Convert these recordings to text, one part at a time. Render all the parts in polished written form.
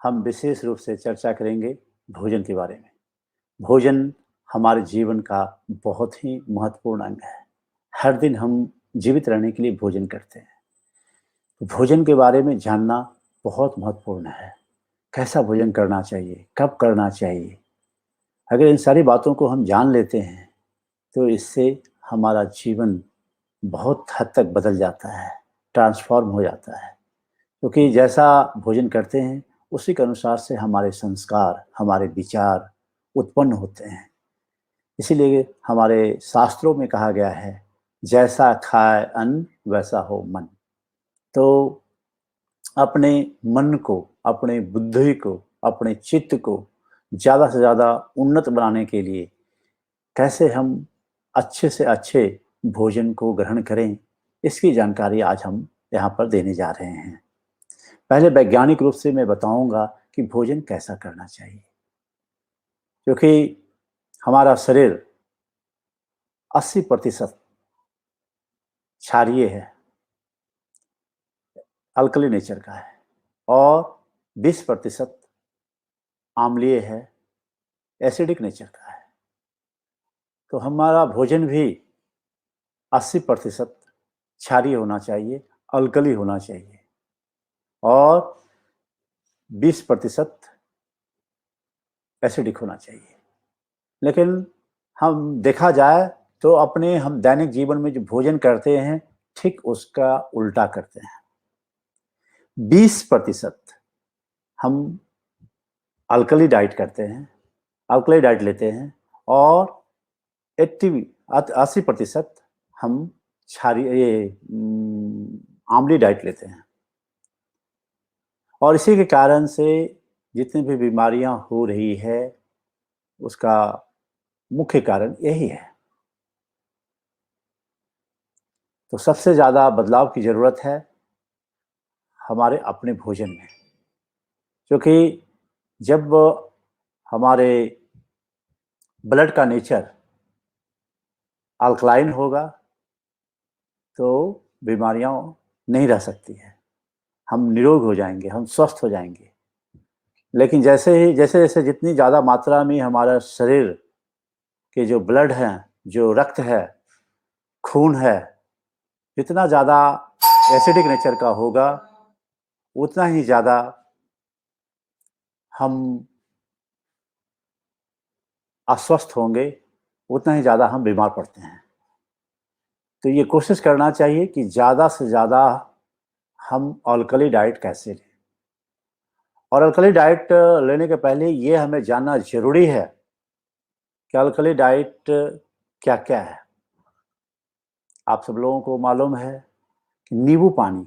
हम विशेष रूप से चर्चा करेंगे भोजन के बारे में। भोजन हमारे जीवन का बहुत ही महत्वपूर्ण अंग है। हर दिन हम जीवित रहने के लिए भोजन करते हैं। तो भोजन के बारे में जानना बहुत महत्वपूर्ण है। कैसा भोजन करना चाहिए, कब करना चाहिए? अगर इन सारी बातों को हम जान लेते हैं, तो इससे हमारा जीवन बहुत हद तक बदल जाता है, ट्रांसफ़ॉर्म हो जाता है। क्योंकि जैसा भोजन करते हैं, उसी के अनुसार से हमारे संस्कार, हमारे विचार उत्पन्न होते हैं। इसीलिए हमारे शास्त्रों में कहा गया है, जैसा खाए अन्न वैसा हो मन। तो अपने मन को, अपने बुद्धि को, अपने चित्त को ज़्यादा से ज़्यादा उन्नत बनाने के लिए कैसे हम अच्छे से अच्छे भोजन को ग्रहण करें, इसकी जानकारी आज हम यहाँ पर देने जा रहे हैं। पहले वैज्ञानिक रूप से मैं बताऊँगा कि भोजन कैसा करना चाहिए। क्योंकि हमारा शरीर 80% क्षारीय है, अल्कली नेचर का है और 20% अम्लीय है, एसिडिक नेचर का है। तो हमारा भोजन भी 80% क्षारीय होना चाहिए, अल्कली होना चाहिए और 20% एसिडिक होना चाहिए। लेकिन हम देखा जाए तो हम दैनिक जीवन में जो भोजन करते हैं, ठीक उसका उल्टा करते हैं। 20% हम अल्कली डाइट करते हैं, अल्कली डाइट लेते हैं और 80% हम आम्लीय डाइट लेते हैं। और इसी के कारण से जितनी भी बीमारियां हो रही है, उसका मुख्य कारण यही है। तो सबसे ज़्यादा बदलाव की ज़रूरत है हमारे अपने भोजन में। क्योंकि जब हमारे ब्लड का नेचर अल्कलाइन होगा, तो बीमारियां नहीं रह सकती हैं। हम निरोग हो जाएंगे, हम स्वस्थ हो जाएंगे। लेकिन जैसे जितनी ज़्यादा मात्रा में हमारा शरीर के जो ब्लड हैं, जो रक्त है, खून है, जितना ज़्यादा एसिडिक नेचर का होगा, उतना ही ज़्यादा हम अस्वस्थ होंगे, उतना ही ज़्यादा हम बीमार पड़ते हैं। तो ये कोशिश करना चाहिए कि ज़्यादा से ज़्यादा हम अल्कली डाइट कैसे लें। और अल्कली डाइट लेने के पहले ये हमें जानना ज़रूरी है कि अल्कली डाइट क्या-क्या है। आप सब लोगों को मालूम है कि नींबू पानी,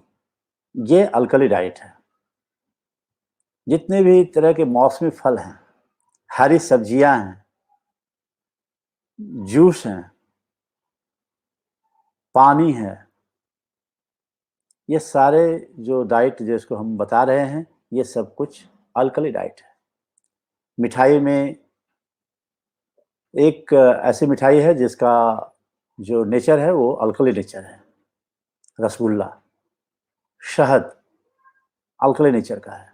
ये अल्कली डाइट है। जितने भी तरह के मौसमी फल हैं, हरी सब्जियां हैं, जूस हैं, पानी है, ये सारे जो डाइट जिसको हम बता रहे हैं, ये सब कुछ अल्कली डाइट है। मिठाई में एक ऐसी मिठाई है जिसका जो नेचर है वो अल्कली नेचर है, रसगुल्ला, शहद अल्कली नेचर का है।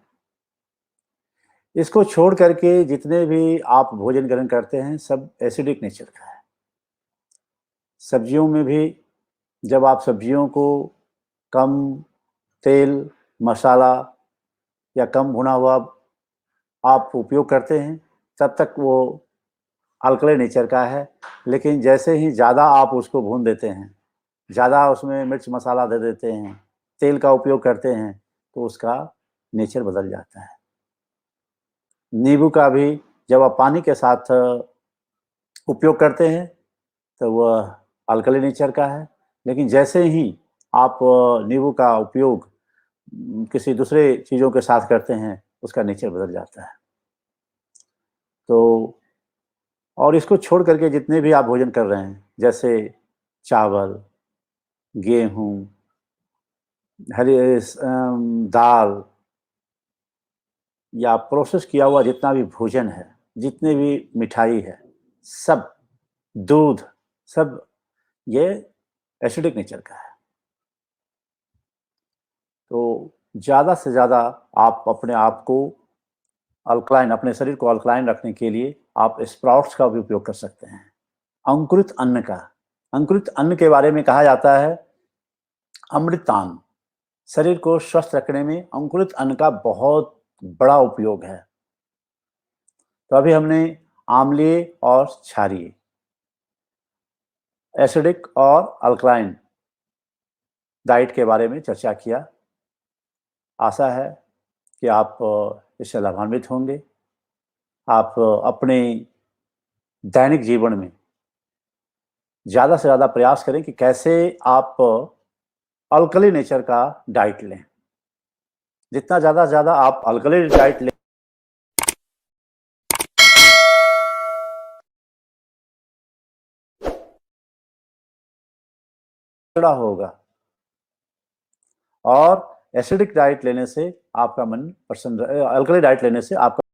इसको छोड़ करके जितने भी आप भोजन ग्रहण करते हैं, सब एसिडिक नेचर का है। सब्जियों में भी जब आप सब्जियों को कम तेल, मसाला या कम भुना हुआ आप उपयोग करते हैं, तब तक वो अल्कली नेचर का है। लेकिन जैसे ही ज़्यादा आप उसको भून देते हैं, ज़्यादा उसमें मिर्च मसाला दे देते हैं, तेल का उपयोग करते हैं, तो उसका नेचर बदल जाता है। नींबू का भी जब आप पानी के साथ उपयोग करते हैं, तो वह अल्कली नेचर का है। लेकिन जैसे ही आप नींबू का उपयोग किसी दूसरे चीज़ों के साथ करते हैं, उसका नेचर बदल जाता है। तो और इसको छोड़ करके जितने भी आप भोजन कर रहे हैं, जैसे चावल, गेहूँ, दाल या प्रोसेस किया हुआ जितना भी भोजन है, जितने भी मिठाई है, सब दूध, सब ये एसिडिक नेचर का है। तो ज़्यादा से ज़्यादा आप अपने आप को अल्कलाइन, अपने शरीर को अल्कलाइन रखने के लिए आप स्प्राउट्स का भी उपयोग कर सकते हैं। अंकुरित अन्न का, अंकुरित अन्न के बारे में कहा जाता है अमृतान। शरीर को स्वस्थ रखने में अंकुरित अन्न का बहुत बड़ा उपयोग है। तो अभी हमने आम्लीय और क्षारीय, एसिडिक और अल्कलाइन डाइट के बारे में चर्चा किया। आशा है कि आप इससे लाभान्वित होंगे। आप अपने दैनिक जीवन में ज़्यादा से ज़्यादा प्रयास करें कि कैसे आप अल्कली नेचर का डाइट लें। जितना ज़्यादा से ज़्यादा आप अल्कली डाइट लें होगा, और एसिडिक डाइट लेने से आपका मन प्रसन्न, अल्कली डाइट लेने से आपका